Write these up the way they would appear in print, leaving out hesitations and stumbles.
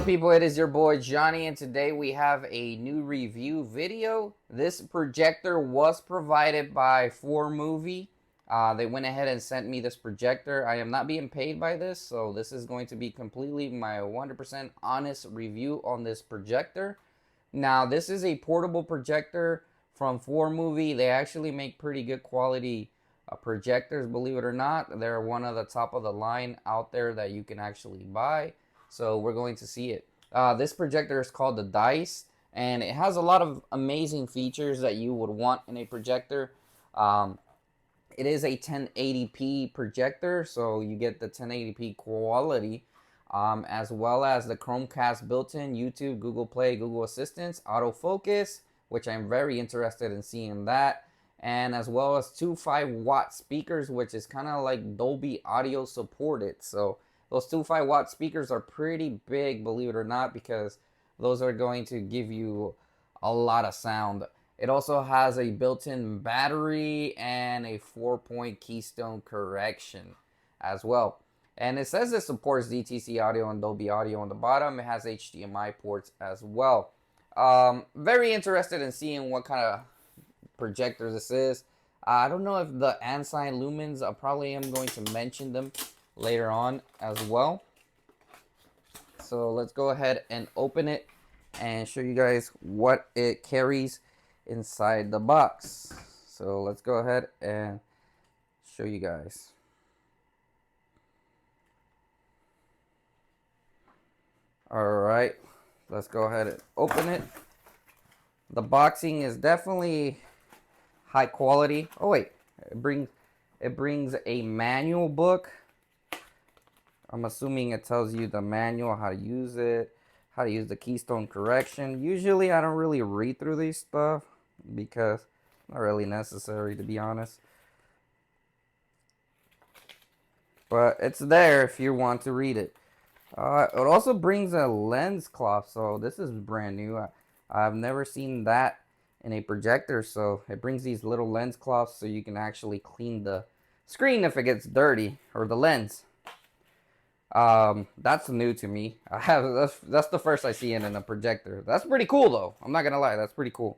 up, people? It is your boy Johnny, and today we have a new review video. This projector was provided by Formovie. They went ahead and sent me this projector. I am not being paid by this, so this is going to be completely my 100% honest review on this projector. Now, this is a portable projector from Formovie. They actually make pretty good quality projectors, believe it or not. They're one of the top of the line out there that you can actually buy. So we're going to see it. This projector is called the Dice, and it has a lot of amazing features that you would want in a projector. It is a 1080p projector, so you get the 1080p quality, as well as the Chromecast built-in, YouTube, Google Play, Google Assistant, autofocus, which I'm very interested in seeing that, and as well as two 5-watt speakers, which is kind of like Dolby Audio supported. So those two 5-watt speakers are pretty big, believe it or not, because those are going to give you a lot of sound. It also has a built-in battery and a 4-point keystone correction as well. And it says it supports DTC audio and Dolby Audio on the bottom. It has HDMI ports as well. Very interested in seeing what kind of projector this is. I don't know if the Ensign lumens, I probably am going to mention them later on as well. So let's go ahead and open it and show you guys what it carries inside the box. So let's go ahead and show you guys. Alright, let's go ahead and open it. The boxing is definitely high quality. Oh wait, it brings a manual book. I'm assuming it tells you the manual, how to use it, how to use the keystone correction. Usually I don't really read through these stuff because it's not really necessary, to be honest. But it's there if you want to read it. It also brings a lens cloth, so this is brand new. I've never seen that in a projector, so it brings these little lens cloths so you can actually clean the screen if it gets dirty, or the lens. That's new to me. That's the first I see it in a projector. That's pretty cool though. I'm not gonna lie, that's pretty cool.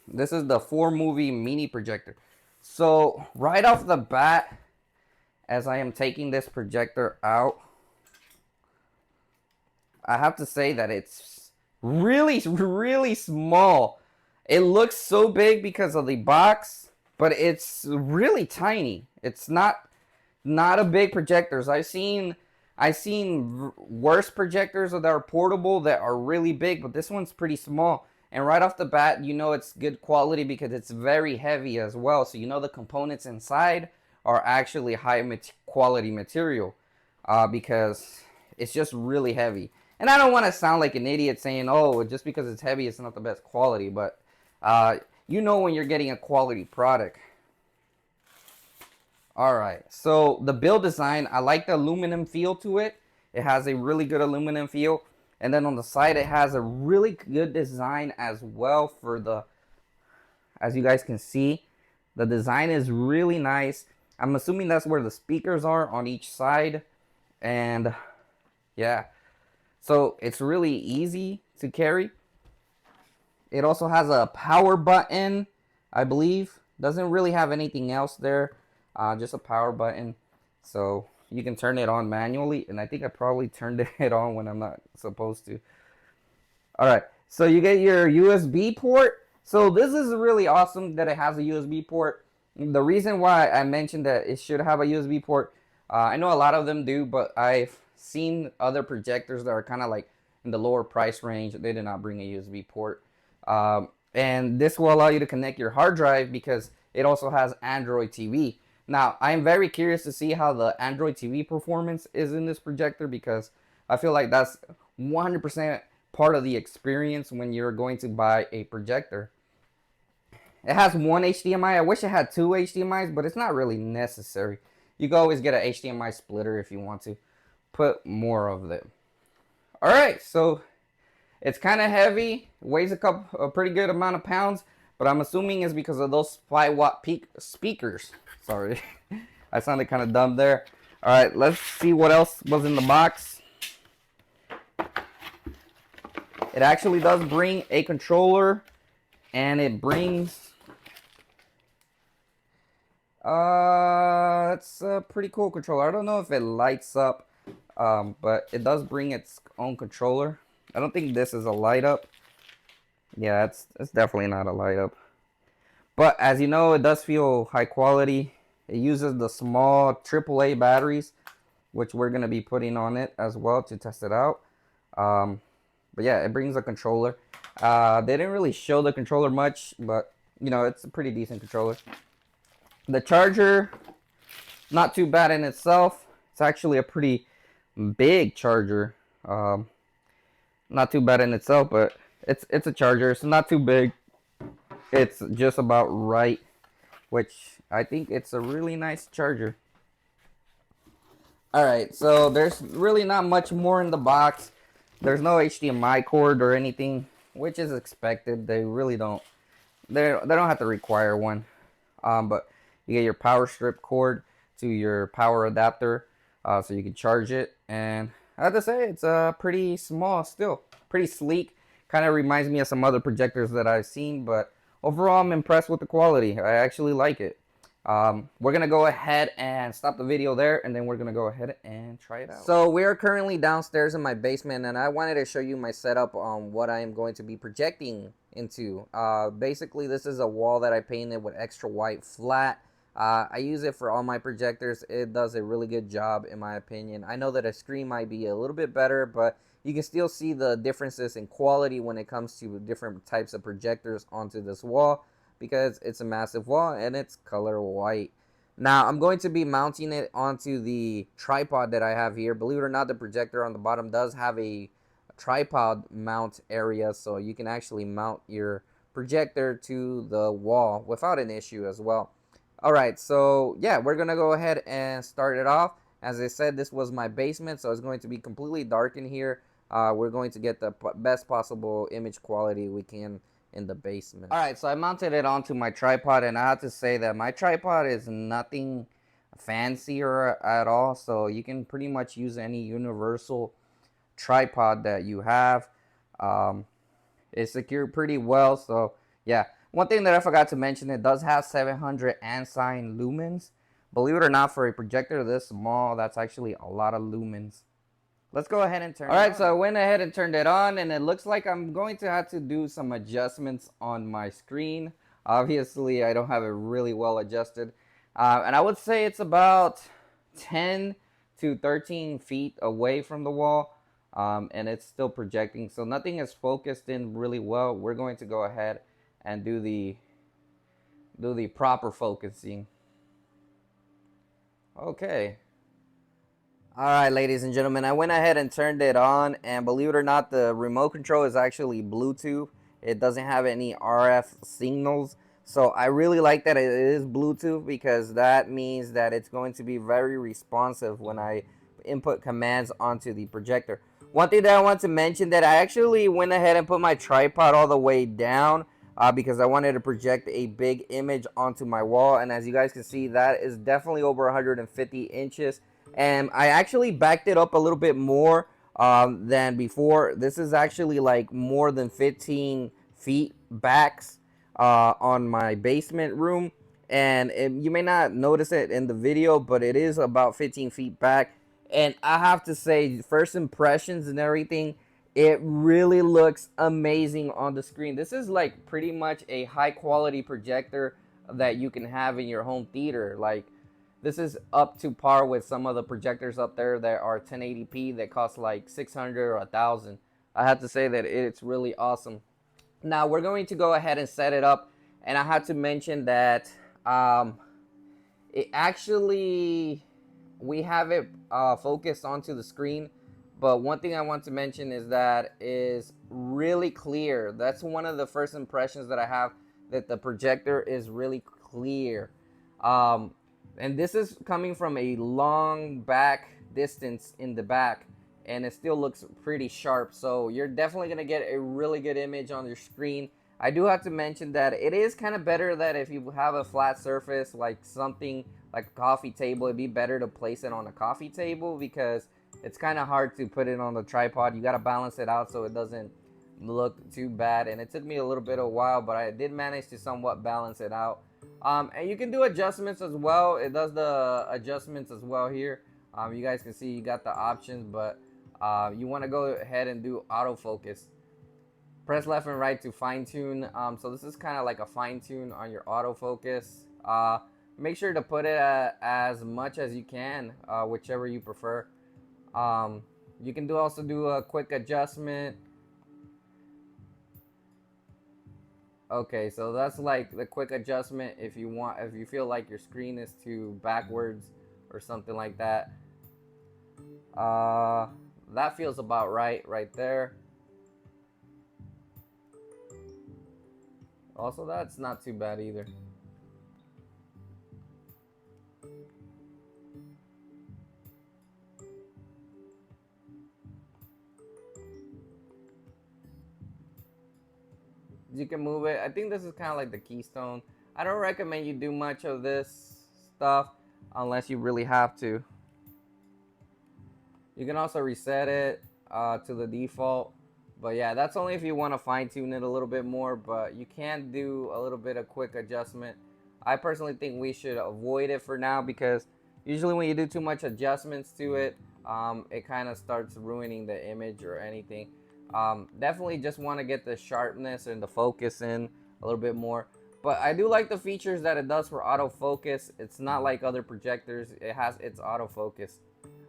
This is the Formovie mini projector. So right off the bat, as I am taking this projector out, I have to say that it's really small. It looks so big because of the box, but it's really tiny. It's not a big projectors. I've seen worse projectors that are portable that are really big, but this one's pretty small. And right off the bat, you know it's good quality because it's very heavy as well. So you know the components inside are actually high quality material, because it's just really heavy. And I don't want to sound like an idiot saying, oh, just because it's heavy, it's not the best quality. But you know when you're getting a quality product. Alright, so the build design, I like the aluminum feel to it. It has a really good aluminum feel. And then on the side, it has a really good design as well for the, as you guys can see, the design is really nice. I'm assuming that's where the speakers are on each side. And yeah, so it's really easy to carry. It also has a power button, I believe. Doesn't really have anything else there. Just a power button, so you can turn it on manually, and I think I probably turned it on when I'm not supposed to. Alright, so you get your USB port. So this is really awesome that it has a USB port. The reason why I mentioned that it should have a USB port, I know a lot of them do, but I've seen other projectors that are kind of like in the lower price range. They did not bring a USB port. And this will allow you to connect your hard drive because it also has Android TV. Now, I'm very curious to see how the Android TV performance is in this projector, because I feel like that's 100% part of the experience when you're going to buy a projector. It has one HDMI. I wish it had two HDMIs, but it's not really necessary. You can always get an HDMI splitter if you want to put more of them. Alright, so it's kind of heavy. Weighs a pretty good amount of pounds, but I'm assuming it's because of those 5-watt peak speakers. Sorry, I sounded kind of dumb there. All right, let's see what else was in the box. It actually does bring a controller, and it brings it's a pretty cool controller. I don't know if it lights up, but it does bring its own controller. I don't think this is a light up. Yeah, it's definitely not a light up. But as you know, it does feel high quality. It uses the small AAA batteries, which we're going to be putting on it as well to test it out. But yeah, it brings a controller. They didn't really show the controller much, but you know, it's a pretty decent controller. The charger, not too bad in itself. It's actually a pretty big charger. Not too bad in itself, but it's a charger. It's not too big. It's just about right, which I think it's a really nice charger. Alright, so there's really not much more in the box. There's no HDMI cord or anything, which is expected. They really don't. They don't have to require one. But you get your power strip cord to your power adapter, so you can charge it. And I have to say, it's pretty small still, pretty sleek. Kind of reminds me of some other projectors that I've seen, but overall, I'm impressed with the quality. I actually like it. We're gonna go ahead and stop the video there, and then we're gonna go ahead and try it out. So we are currently downstairs in my basement, and I wanted to show you my setup on what I am going to be projecting into. Basically, this is a wall that I painted with extra white flat. I use it for all my projectors. It does a really good job, in my opinion. I know that a screen might be a little bit better, but you can still see the differences in quality when it comes to different types of projectors onto this wall, because it's a massive wall and it's color white. Now I'm going to be mounting it onto the tripod that I have here. Believe it or not, the projector on the bottom does have a tripod mount area, so you can actually mount your projector to the wall without an issue as well. Alright, so yeah, we're gonna go ahead and start it off. As I said, this was my basement, so it's going to be completely dark in here. We're going to get the best possible image quality we can in the basement. Alright, so I mounted it onto my tripod, and I have to say that my tripod is nothing fancier at all, so you can pretty much use any universal tripod that you have. It's secured pretty well, so yeah. One thing that I forgot to mention, it does have 700 ANSI lumens. Believe it or not, for a projector this small, that's actually a lot of lumens. Let's go ahead and turn it on. Alright, so I went ahead and turned it on, and it looks like I'm going to have to do some adjustments on my screen. Obviously, I don't have it really well adjusted. And I would say it's about 10 to 13 feet away from the wall. And it's still projecting, so nothing is focused in really well. We're going to go ahead and do the proper focusing. Okay. Alright, ladies and gentlemen, I went ahead and turned it on, and believe it or not, the remote control is actually Bluetooth. It doesn't have any RF signals, so I really like that it is Bluetooth, because that means that it's going to be very responsive when I input commands onto the projector. One thing that I want to mention, that I actually went ahead and put my tripod all the way down, because I wanted to project a big image onto my wall, and as you guys can see, that is definitely over 150 inches. And I actually backed it up a little bit more than before. This is actually like more than 15 feet backs on my basement room. And you may not notice it in the video, but it is about 15 feet back. And I have to say, first impressions and everything, it really looks amazing on the screen. This is like pretty much a high quality projector that you can have in your home theater. Like, this is up to par with some of the projectors up there that are 1080p that cost like 600 or 1,000. I have to say that it's really awesome. Now we're going to go ahead and set it up, and I have to mention that it actually, we have it focused onto the screen, but one thing I want to mention is that is really clear. That's one of the first impressions that I have, that the projector is really clear. And this is coming from a long back distance in the back, and it still looks pretty sharp, so you're definitely going to get a really good image on your screen. I do have to mention that it is kind of better that if you have a flat surface, like something like a coffee table, it'd be better to place it on a coffee table, because it's kind of hard to put it on the tripod. You got to balance it out so it doesn't look too bad, and it took me a little bit of a while, but I did manage to somewhat balance it out. And you can do adjustments as well. It does the adjustments as well here. You guys can see you got the options, but you want to go ahead and do autofocus. Press left and right to fine tune. So this is kind of like a fine tune on your autofocus. Make sure to put it as much as you can, whichever you prefer. Um, you can also do a quick adjustment. Okay, so that's like the quick adjustment if you feel like your screen is too backwards or something like that. Uh, that feels about right there. Also, that's not too bad either. You can move it. I think this is kind of like the keystone. I don't recommend you do much of this stuff unless you really have to. You can also reset it to the default. But yeah, that's only if you want to fine tune it a little bit more. But you can do a little bit of quick adjustment. I personally think we should avoid it for now because usually when you do too much adjustments to it, it kind of starts ruining the image or anything. Definitely just want to get the sharpness and the focus in a little bit more. But I do like the features that it does for autofocus. It's not like other projectors. It has its autofocus.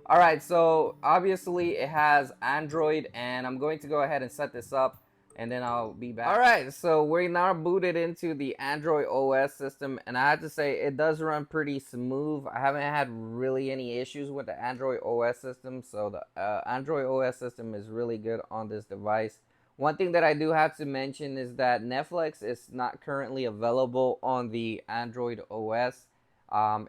All right, so obviously it has Android, and I'm going to go ahead and set this up, and then I'll be back. All right, so we're now booted into the Android OS system, and I have to say it does run pretty smooth. I haven't had really any issues with the Android OS system, so the Android OS system is really good on this device. One thing that I do have to mention is that Netflix is not currently available on the Android OS.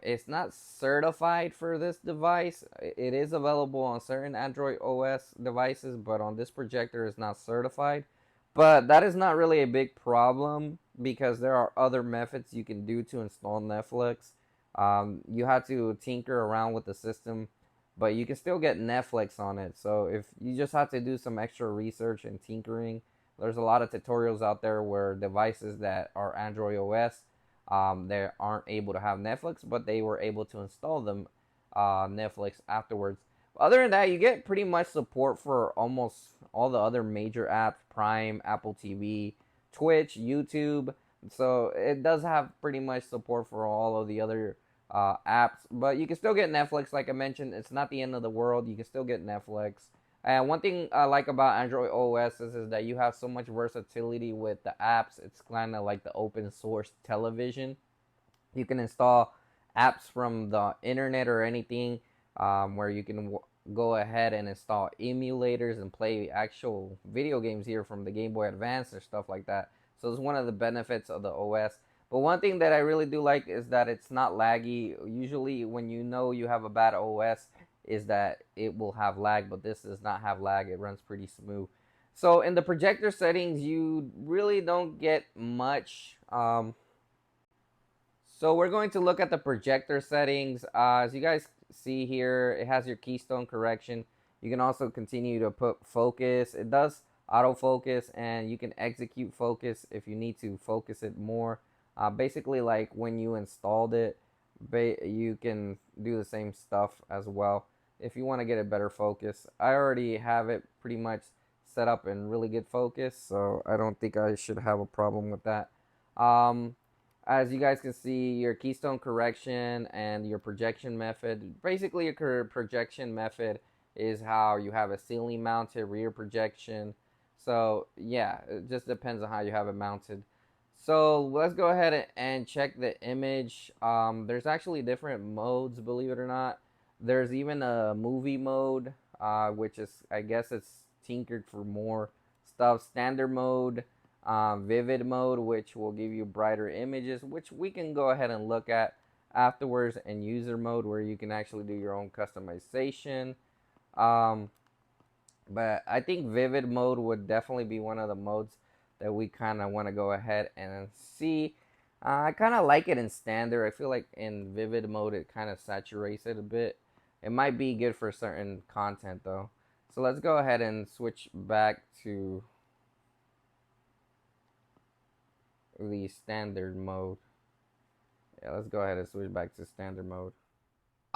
It's not certified for this device. It is available on certain Android OS devices, but on this projector it's not certified. But that is not really a big problem because there are other methods you can do to install Netflix. You have to tinker around with the system, but you can still get Netflix on it. So if you just have to do some extra research and tinkering, there's a lot of tutorials out there where devices that are Android OS, they aren't able to have Netflix, but they were able to install them Netflix afterwards. Other than that, you get pretty much support for almost all the other major apps: Prime, Apple TV, Twitch, YouTube. So it does have pretty much support for all of the other apps, but you can still get Netflix. Like I mentioned, it's not the end of the world. You can still get Netflix. And one thing I like about Android OS is that you have so much versatility with the apps. It's kind of like the open source television. You can install apps from the internet or anything, where you can go ahead and install emulators and play actual video games here from the Game Boy Advance or stuff like that. So it's one of the benefits of the OS. But one thing that I really do like is that it's not laggy. Usually when you know you have a bad OS is that it will have lag, but this does not have lag. It runs pretty smooth. So in the projector settings, you really don't get much. So we're going to look at the projector settings. As you guys see here, it has your keystone correction. You can also continue to put focus. It does autofocus, and you can execute focus if you need to focus it more. Basically, like when you installed it, you can do the same stuff as well if you want to get a better focus. I already have it pretty much set up in really good focus, so I don't think I should have a problem with that. Um, as you guys can see, your keystone correction and your projection method. Basically, your projection method is how you have a ceiling mounted rear projection. So yeah, it just depends on how you have it mounted. So let's go ahead and check the image. There's actually different modes, believe it or not. There's even a movie mode, which is, I guess it's tinkered for more stuff. Standard mode, vivid mode, which will give you brighter images, which we can go ahead and look at afterwards, and user mode, where you can actually do your own customization. Um, but I think vivid mode would definitely be one of the modes that we kind of want to go ahead and see. I kind of like it in standard. I feel like in vivid mode it kind of saturates it a bit. It might be good for certain content though. So let's go ahead and switch back to the standard mode. Yeah, let's go ahead and switch back to standard mode.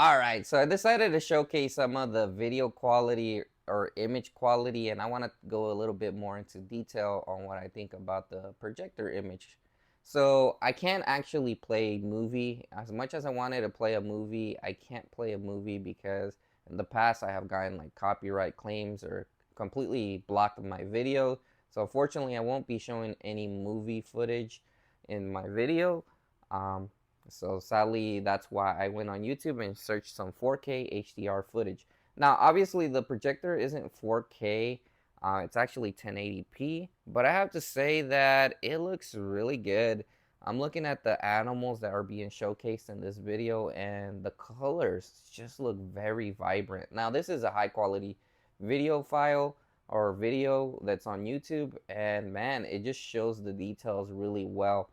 Alright, so I decided to showcase some of the video quality or image quality, and I want to go a little bit more into detail on what I think about the projector image. So I can't actually play movie. As much as I wanted to play a movie, I can't play a movie because in the past I have gotten like copyright claims or completely blocked my video. So unfortunately I won't be showing any movie footage in my video. Um, so sadly, that's why I went on YouTube and searched some 4K HDR footage. Now, obviously, the projector isn't 4K. It's actually 1080p. But I have to say that it looks really good. I'm looking at the animals that are being showcased in this video, and the colors just look very vibrant. Now, this is a high quality video file or video that's on YouTube, and man, it just shows the details really well.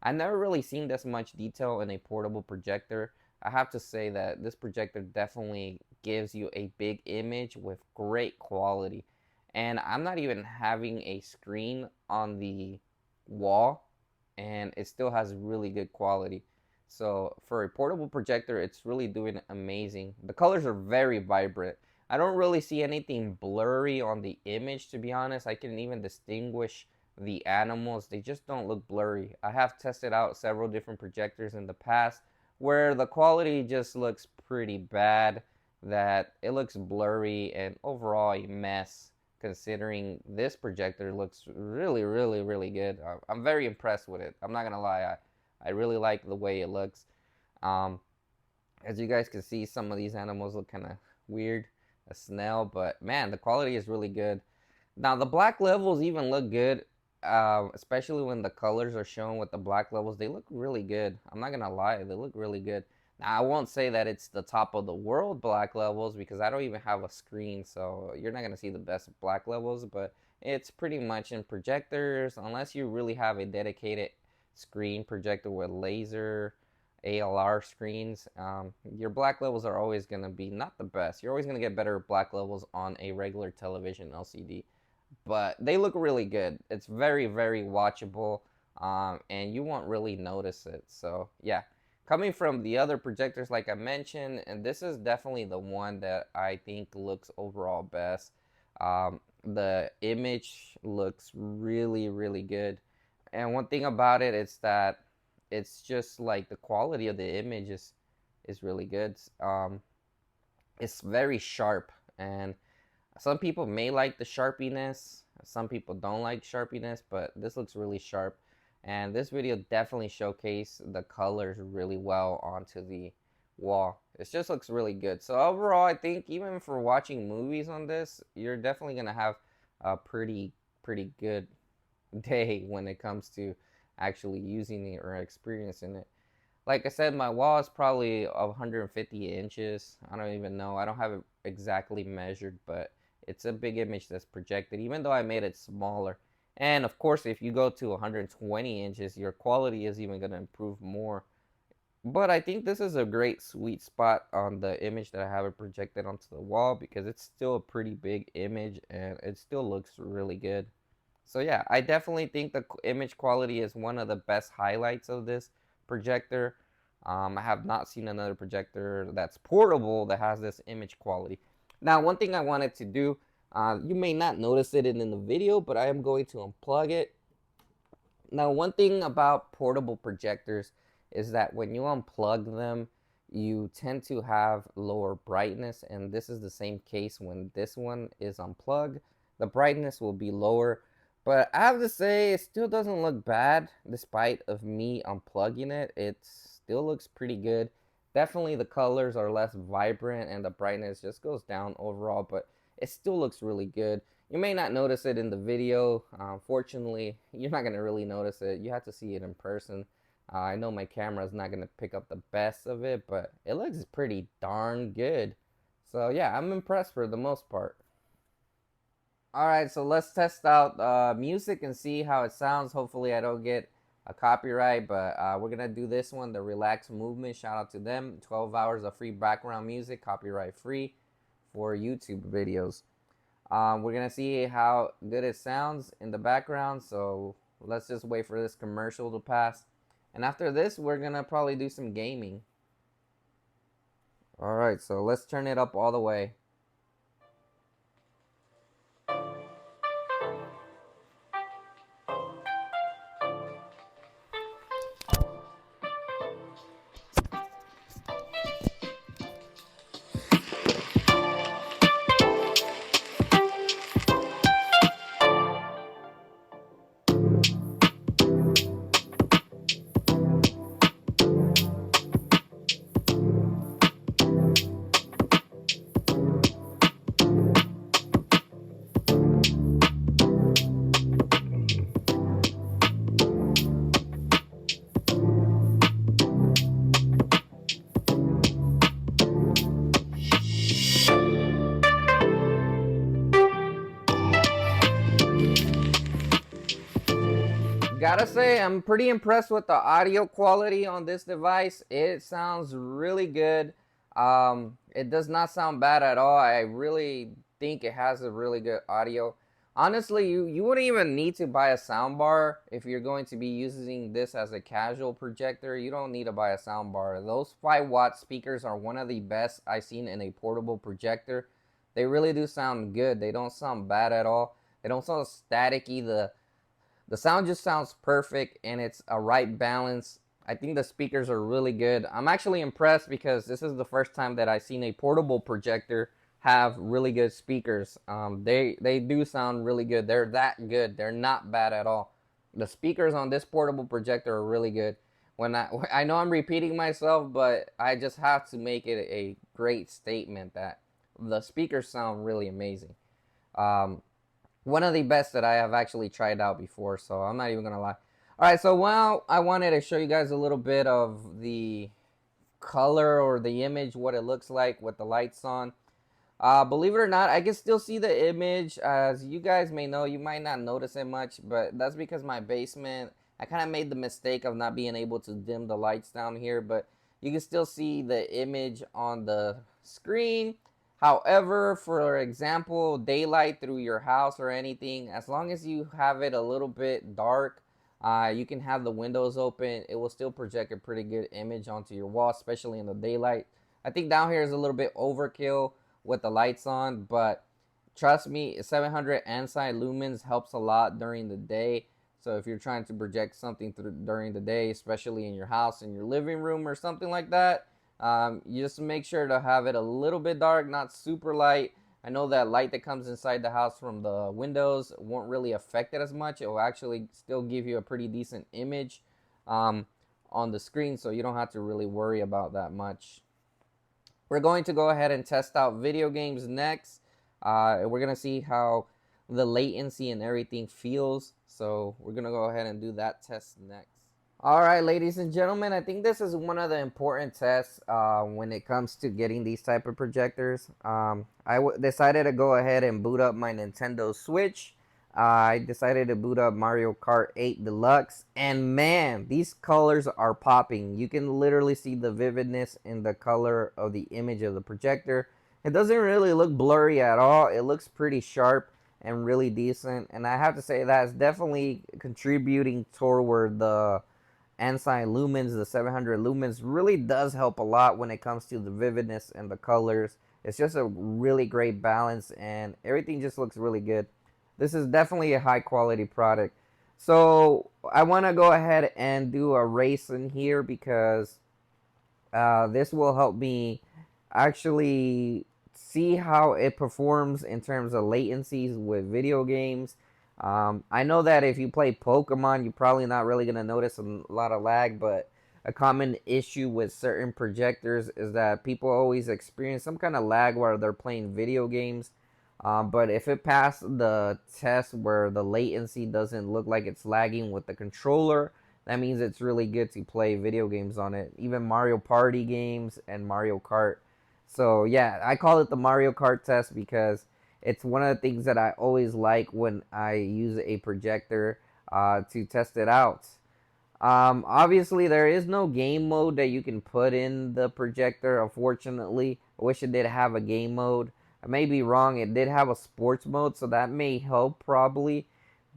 I've never really seen this much detail in a portable projector. I have to say that this projector definitely gives you a big image with great quality. And I'm not even having a screen on the wall, and it still has really good quality. So for a portable projector, it's really doing amazing. The colors are very vibrant. I don't really see anything blurry on the image, to be honest. I can even distinguish the animals. They just don't look blurry. I have tested out several different projectors in the past where the quality just looks pretty bad, that it looks blurry and overall a mess, considering this projector looks really good. I'm very impressed with it. I'm not gonna lie, I really like the way it looks. um, as you guys can see, some of these animals look kind of weird, a snail, but man, the quality is really good. Now the black levels even look good, especially when the colors are shown with the black levels. They look really good. I'm not gonna lie, they look really good. Now I won't say that it's the top of the world black levels because I don't even have a screen, so you're not gonna see the best black levels. But it's pretty much in projectors, unless you really have a dedicated screen projector with laser ALR screens. Your black levels are always gonna be not the best. You're always gonna get better black levels on a regular television LCD, but they look really good. It's very watchable, and you won't really notice it. So yeah, coming from the other projectors like I mentioned, and this is definitely the one that I think looks overall best. The image looks really good, and one thing about it is that it's just like the quality of the image is really good. It's very sharp, and some people may like the sharpiness, some people don't like sharpiness, but this looks really sharp. And this video definitely showcased the colors really well onto the wall. It just looks really good. So overall, I think even for watching movies on this, you're definitely gonna have a pretty good day when it comes to actually using it or experiencing it. Like I said, my wall is probably 150 inches. I don't even know. I don't have it exactly measured, but it's a big image that's projected, even though I made it smaller. And of course, if you go to 120 inches, your quality is even going to improve more. But I think this is a great sweet spot on the image that I have it projected onto the wall because it's still a pretty big image and it still looks really good. So yeah, I definitely think the image quality is one of the best highlights of this projector. I have not seen another projector that's portable that has this image quality. Now, one thing I wanted to do, you may not notice it in the video, but I am going to unplug it. Now, one thing about portable projectors is that when you unplug them, you tend to have lower brightness, and this is the same case when this one is unplugged. The brightness will be lower, but I have to say it still doesn't look bad despite of me unplugging it. It still looks pretty good. Definitely the colors are less vibrant and the brightness just goes down overall, but it still looks really good. You may not notice it in the video. Fortunately, you're not going to really notice it. You have to see it in person. I know my camera is not going to pick up the best of it, but it looks pretty darn good. So yeah, I'm impressed for the most part. Alright, so let's test out music and see how it sounds. Hopefully I don't get a copyright, but we're going to do this one, the Relax Movement. Shout out to them. 12 hours of free background music, copyright free for YouTube videos. We're gonna see how good it sounds in the background. So let's just wait for this commercial to pass. And after this, we're gonna probably do some gaming. Alright, so let's turn it up all the way. Gotta say, I'm pretty impressed with the audio quality on this device. It sounds really good. It does not sound bad at all. I really think it has a really good audio. Honestly, you wouldn't even need to buy a soundbar if you're going to be using this as a casual projector. You don't need to buy a soundbar. Those 5-watt speakers are one of the best I've seen in a portable projector. They really do sound good. They don't sound bad at all. They don't sound staticky. The sound just sounds perfect and it's a right balance. I think the speakers are really good. I'm actually impressed because this is the first time that I've seen a portable projector have really good speakers. They do sound really good. They're that good. They're not bad at all. The speakers on this portable projector are really good. When I know I'm repeating myself, but I just have to make it a great statement that the speakers sound really amazing. Um, One of the best that I have actually tried out before, so I'm not even gonna lie. All right, so well, I wanted to show you guys a little bit of the color or the image, what it looks like with the lights on. Believe it or not, I can still see the image. As you guys may know, you might not notice it much, but that's because my basement, I kind of made the mistake of not being able to dim the lights down here, but you can still see the image on the screen. However, for example, daylight through your house or anything, as long as you have it a little bit dark, you can have the windows open. It will still project a pretty good image onto your wall, especially in the daylight. I think down here is a little bit overkill with the lights on, but trust me, 700 ANSI lumens helps a lot during the day. So if you're trying to project something during the day, especially in your house, in your living room or something like that, you just make sure to have it a little bit dark, not super light. I know that light that comes inside the house from the windows won't really affect it as much. It will actually still give you a pretty decent image um, on the screen, so you don't have to really worry about that much. We're going to go ahead and test out video games next. We're going to see how the latency and everything feels. So we're going to go ahead and do that test next. All right, ladies and gentlemen, I think this is one of the important tests when it comes to getting these type of projectors. Decided to go ahead and boot up my Nintendo Switch. I decided to boot up Mario Kart 8 Deluxe, and man, these colors are popping. You can literally see the vividness in the color of the image of the projector. It doesn't really look blurry at all. It looks pretty sharp and really decent, and I have to say that's definitely contributing toward the ANSI lumens. The 700 lumens really does help a lot when it comes to the vividness and the colors. It's just a really great balance, and everything just looks really good. This is definitely a high quality product. So I want to go ahead and do a race in here because this will help me actually see how it performs in terms of latencies with video games. I know that if you play Pokemon, you're probably not really going to notice a lot of lag, but a common issue with certain projectors is that people always experience some kind of lag while they're playing video games. But if it passed the test where the latency doesn't look like it's lagging with the controller, that means it's really good to play video games on it, even Mario Party games and Mario Kart. So yeah, I call it the Mario Kart test because it's one of the things that I always like when I use a projector to test it out. Obviously, there is no game mode that you can put in the projector, unfortunately. I wish it did have a game mode. I may be wrong, it did have a sports mode, so that may help probably.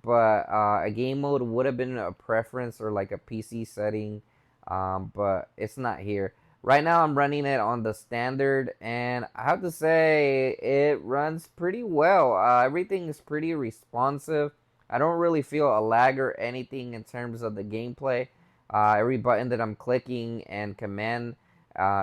but a game mode would have been a preference or like a PC setting, but it's not here. Right now I'm running it on the standard, and I have to say it runs pretty well. Everything is pretty responsive. I don't really feel a lag or anything in terms of the gameplay. Every button that I'm clicking and command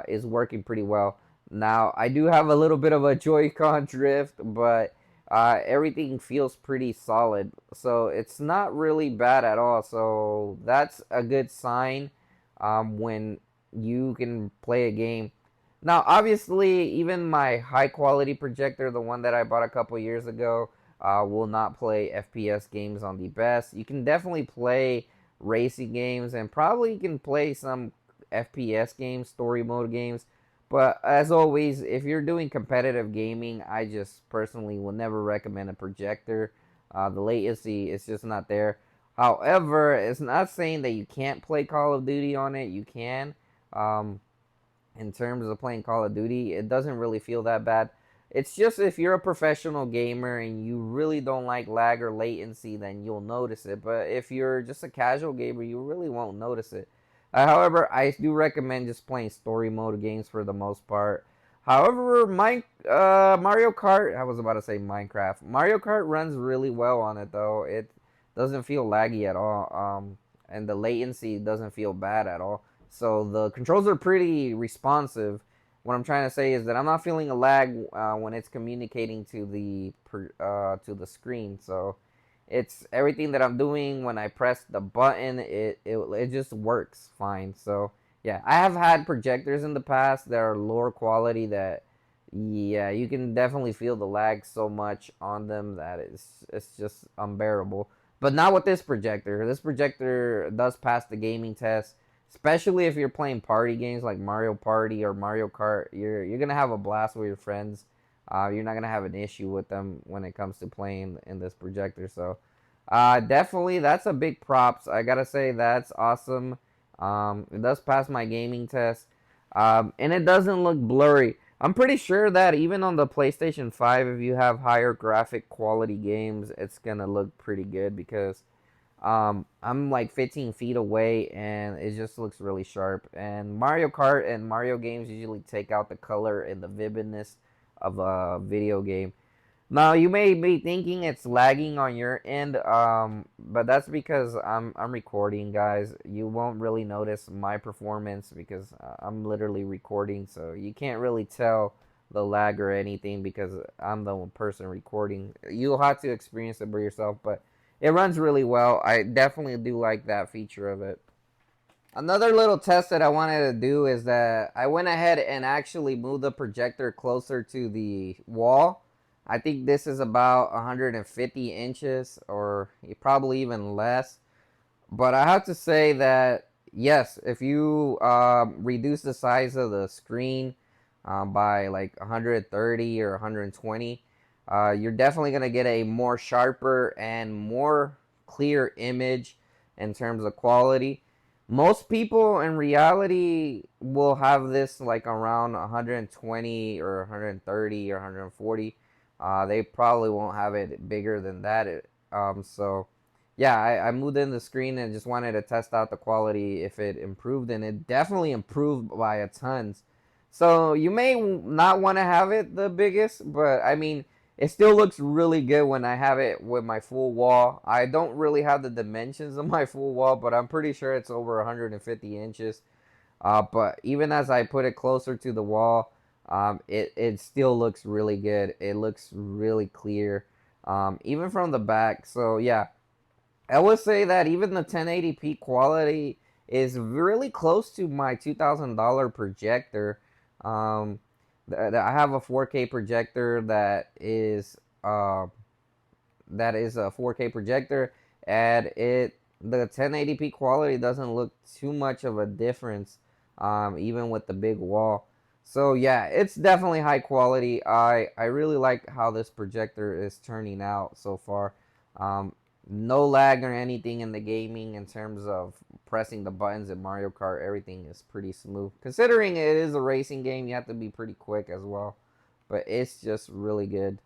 is working pretty well. Now I do have a little bit of a Joy-Con drift, but everything feels pretty solid, so it's not really bad at all. So that's a good sign when you can play a game. Now, obviously, even my high quality projector, the one that I bought a couple years ago, will not play FPS games on the best. You can definitely play racing games, and probably you can play some FPS games, story mode games. But as always, if you're doing competitive gaming, I just personally will never recommend a projector. The latency is just not there. However, it's not saying that you can't play Call of Duty on it. You can. Um, in terms of playing Call of Duty, it doesn't really feel that bad. It's just if you're a professional gamer and you really don't like lag or latency, then you'll notice it. But if you're just a casual gamer, you really won't notice it. However, I do recommend just playing story mode games for the most part. However, Mario Kart, I was about to say Minecraft. Mario Kart runs really well on it though. It doesn't feel laggy at all. And the latency doesn't feel bad at all. So the controls are pretty responsive. What I'm trying to say is that I'm not feeling a lag when it's communicating to the screen. So it's everything that I'm doing when I press the button. It just works fine. So yeah, I have had projectors in the past that are lower quality that yeah, you can definitely feel the lag so much on them that it's just unbearable. But not with this projector. This projector does pass the gaming test, especially if you're playing party games like Mario Party or Mario Kart. You're gonna have a blast with your friends. You're not gonna have an issue with them when it comes to playing in this projector. So, definitely that's a big props. I gotta say that's awesome. It does pass my gaming test, and it doesn't look blurry. I'm pretty sure that even on the PlayStation 5, if you have higher graphic quality games, it's gonna look pretty good because I'm like 15 feet away and it just looks really sharp. And Mario Kart and Mario games usually take out the color and the vividness of a video game. Now you may be thinking it's lagging on your end, but that's because I'm recording, guys. You won't really notice my performance because I'm literally recording, so you can't really tell the lag or anything because I'm the one person recording. You'll have to experience it by yourself, but it runs really well. I definitely do like that feature of it. Another little test that I wanted to do is that I went ahead and actually moved the projector closer to the wall. I think this is about 150 inches or probably even less. But I have to say that, yes, if you reduce the size of the screen by like 130 or 120, you're definitely going to get a more sharper and more clear image in terms of quality. Most people in reality will have this like around 120 or 130 or 140. They probably won't have it bigger than that. So yeah, I moved in the screen and just wanted to test out the quality if it improved, and it definitely improved by a tons. So you may not want to have it the biggest, but I mean, it still looks really good when I have it with my full wall. I don't really have the dimensions of my full wall, but I'm pretty sure it's over 150 inches. But even as I put it closer to the wall, it still looks really good. It looks really clear, even from the back. So yeah, I would say that even the 1080p quality is really close to my $2,000 projector. Um, I have a 4K projector that is a 4K projector, and the 1080p quality doesn't look too much of a difference, even with the big wall. So yeah, it's definitely high quality. I really like how this projector is turning out so far. Um, no lag or anything in the gaming in terms of pressing the buttons in Mario Kart. Everything is pretty smooth. Considering it is a racing game, you have to be pretty quick as well. But it's just really good.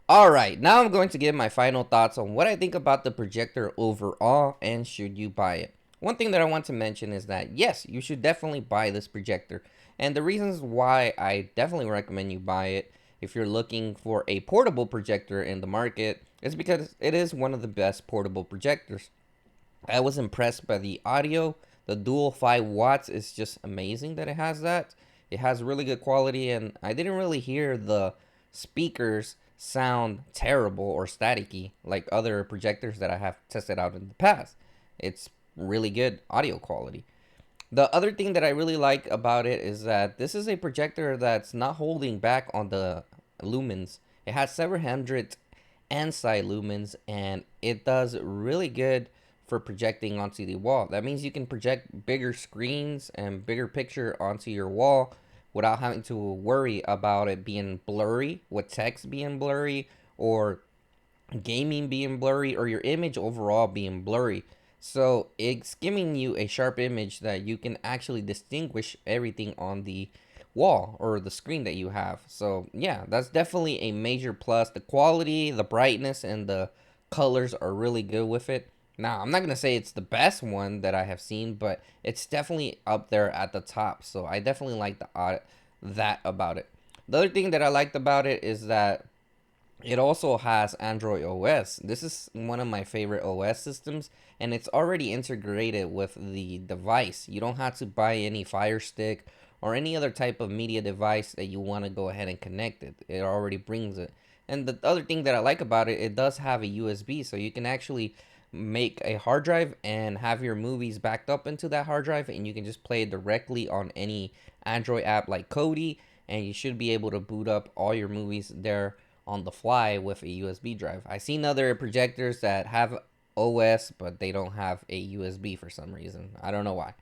Alright, now I'm going to give my final thoughts on what I think about the projector overall and should you buy it. One thing that I want to mention is that yes, you should definitely buy this projector. And the reasons why I definitely recommend you buy it if you're looking for a portable projector in the market is because it is one of the best portable projectors. I was impressed by the audio. The dual 5 watts is just amazing that it has that. It has really good quality, and I didn't really hear the speakers sound terrible or staticky like other projectors that I have tested out in the past. It's really good audio quality. The other thing that I really like about it is that this is a projector that's not holding back on the lumens. It has 700 ANSI lumens, and it does really good for projecting onto the wall. That means you can project bigger screens and bigger picture onto your wall without having to worry about it being blurry, with text being blurry, or gaming being blurry, or your image overall being blurry. So it's giving you a sharp image that you can actually distinguish everything on the wall or the screen that you have. So yeah, that's definitely a major plus. The quality, the brightness, and the colors are really good with it. Now, I'm not going to say it's the best one that I have seen, but it's definitely up there at the top. So I definitely like that about it. The other thing that I liked about it is that it also has Android OS. This is one of my favorite OS systems, and it's already integrated with the device. You don't have to buy any Fire Stick or any other type of media device that you want to go ahead and connect it. It already brings it. And the other thing that I like about it, it does have a USB, so you can actually make a hard drive and have your movies backed up into that hard drive, and you can just play it directly on any Android app like Kodi, and you should be able to boot up all your movies there on the fly with a USB drive. I've seen other projectors that have OS, but they don't have a USB for some reason. I don't know why.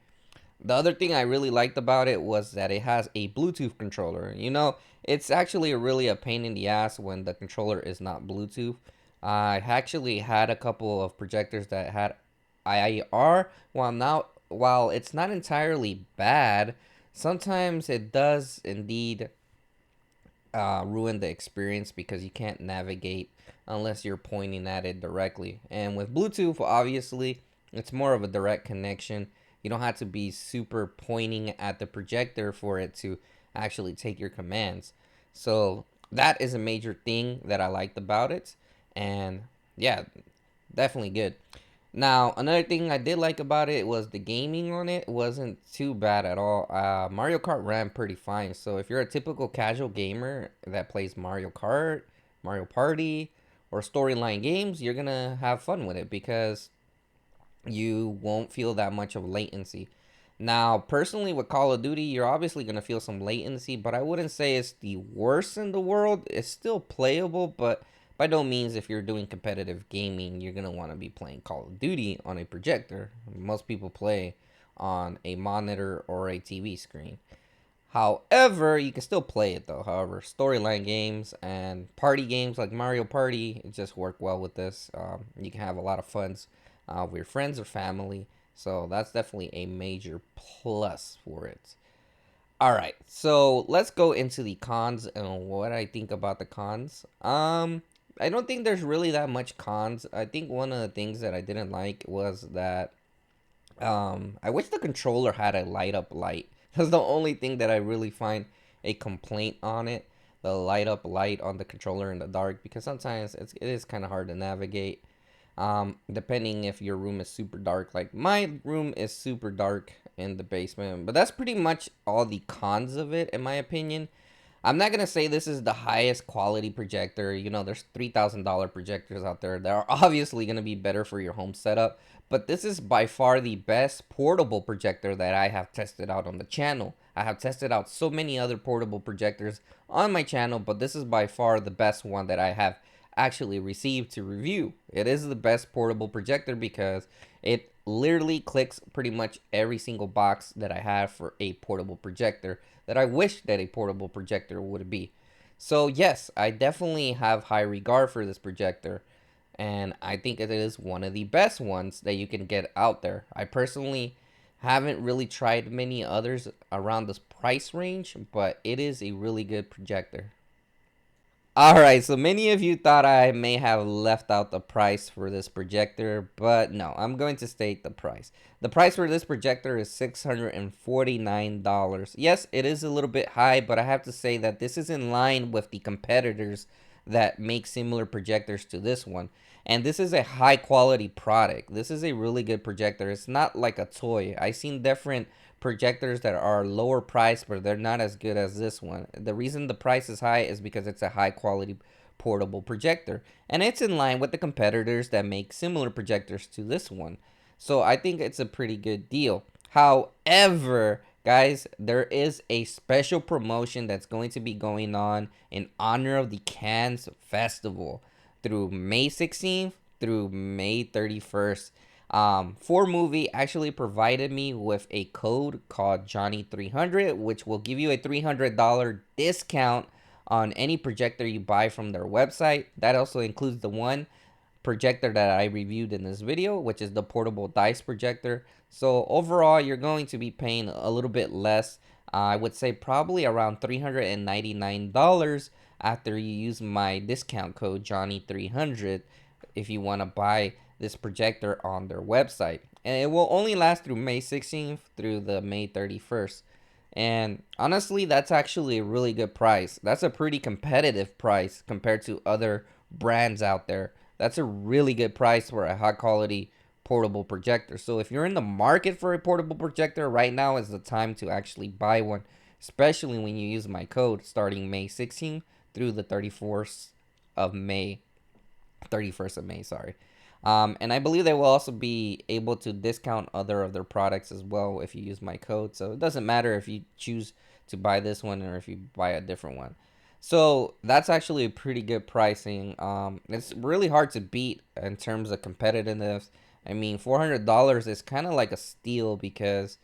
The other thing I really liked about it was that it has a Bluetooth controller. You know, it's actually really a pain in the ass when the controller is not Bluetooth. I actually had a couple of projectors that had IIR. While it's not entirely bad, sometimes it does indeed ruin the experience because you can't navigate unless you're pointing at it directly. And with Bluetooth, obviously, it's more of a direct connection. You don't have to be super pointing at the projector for it to actually take your commands. So that is a major thing that I liked about it. And yeah, definitely good. Now, another thing I did like about it was the gaming on it wasn't too bad at all. Mario Kart ran pretty fine. So if you're a typical casual gamer that plays Mario Kart, Mario Party, or storyline games, you're gonna have fun with it because you won't feel that much of latency. Now, personally, with Call of Duty, you're obviously going to feel some latency, but I wouldn't say it's the worst in the world. It's still playable, but by no means, if you're doing competitive gaming, you're going to want to be playing Call of Duty on a projector. Most people play on a monitor or a TV screen. However, you can still play it though. However, storyline games and party games like Mario Party just work well with this. You can have a lot of fun with your friends or family. So that's definitely a major plus for it. All right, so let's go into the cons and what I think about the cons. I don't think there's really that much cons. I think one of the things that I didn't like was that I wish the controller had a light up light. That's the only thing that I really find a complaint on it. The light up light on the controller in the dark, because sometimes it is kind of hard to navigate. Depending if your room is super dark. Like my room is super dark in the basement, but that's pretty much all the cons of it, in my opinion. I'm not gonna say this is the highest quality projector. You know, there's $3,000 projectors out there that are obviously gonna be better for your home setup, but this is by far the best portable projector that I have tested out on the channel. I have tested out so many other portable projectors on my channel, but this is by far the best one that I have actually received to review. It is the best portable projector because it literally clicks pretty much every single box that I have for a portable projector that I wish that a portable projector would be. So yes, I definitely have high regard for this projector, and I think it is one of the best ones that you can get out there. I personally haven't really tried many others around this price range, but it is a really good projector. Alright, so many of you thought I may have left out the price for this projector, but no, I'm going to state the price. The price for this projector is $649. Yes, it is a little bit high, but I have to say that this is in line with the competitors that make similar projectors to this one. And this is a high quality product. This is a really good projector. It's not like a toy. I've seen different projectors that are lower priced, but they're not as good as this one. The reason the price is high is because it's a high quality portable projector, and it's in line with the competitors that make similar projectors to this one. So I think it's a pretty good deal. However, guys, there is a special promotion that's going to be going on in honor of the Cannes Festival through May 16th through May 31st. Formovie actually provided me with a code called Johnny300, which will give you a $300 discount on any projector you buy from their website. That also includes the one projector that I reviewed in this video, which is the portable dice projector. So overall, you're going to be paying a little bit less. I would say probably around $399 after you use my discount code Johnny300 if you want to buy this projector on their website. And it will only last through May 16th through the May 31st. And honestly, that's actually a really good price. That's a pretty competitive price compared to other brands out there. That's a really good price for a high quality portable projector. So if you're in the market for a portable projector, right now is the time to actually buy one, especially when you use my code starting May 16th through the 31st of May. 31st of May, sorry. And I believe they will also be able to discount other of their products as well if you use my code. So it doesn't matter if you choose to buy this one or if you buy a different one. So that's actually a pretty good pricing. It's really hard to beat in terms of competitiveness. I mean, $400 is kind of like a steal because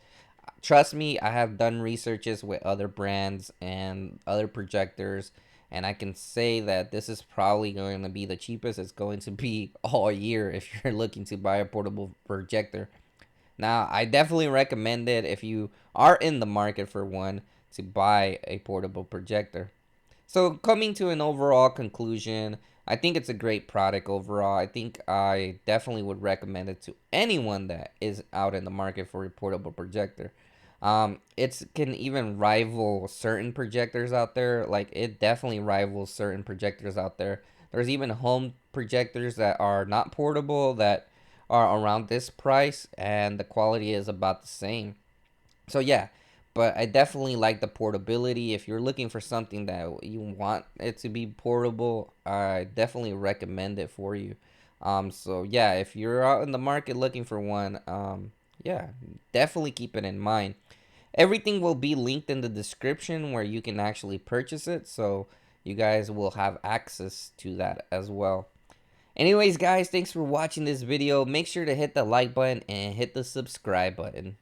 trust me, I have done researches with other brands and other projectors, and I can say that this is probably going to be the cheapest it's going to be all year if you're looking to buy a portable projector. Now, I definitely recommend it if you are in the market for one to buy a portable projector. So coming to an overall conclusion, I think it's a great product overall. I think I definitely would recommend it to anyone that is out in the market for a portable projector. It can even rival certain projectors out there. Like, it definitely rivals certain projectors out there. There's even home projectors that are not portable that are around this price, and the quality is about the same. So yeah, but I definitely like the portability. If you're looking for something that you want it to be portable, I definitely recommend it for you. So yeah, if you're out in the market looking for one, yeah, definitely keep it in mind. Everything will be linked in the description where you can actually purchase it, so you guys will have access to that as well. Anyways, guys, thanks for watching this video. Make sure to hit the like button and hit the subscribe button.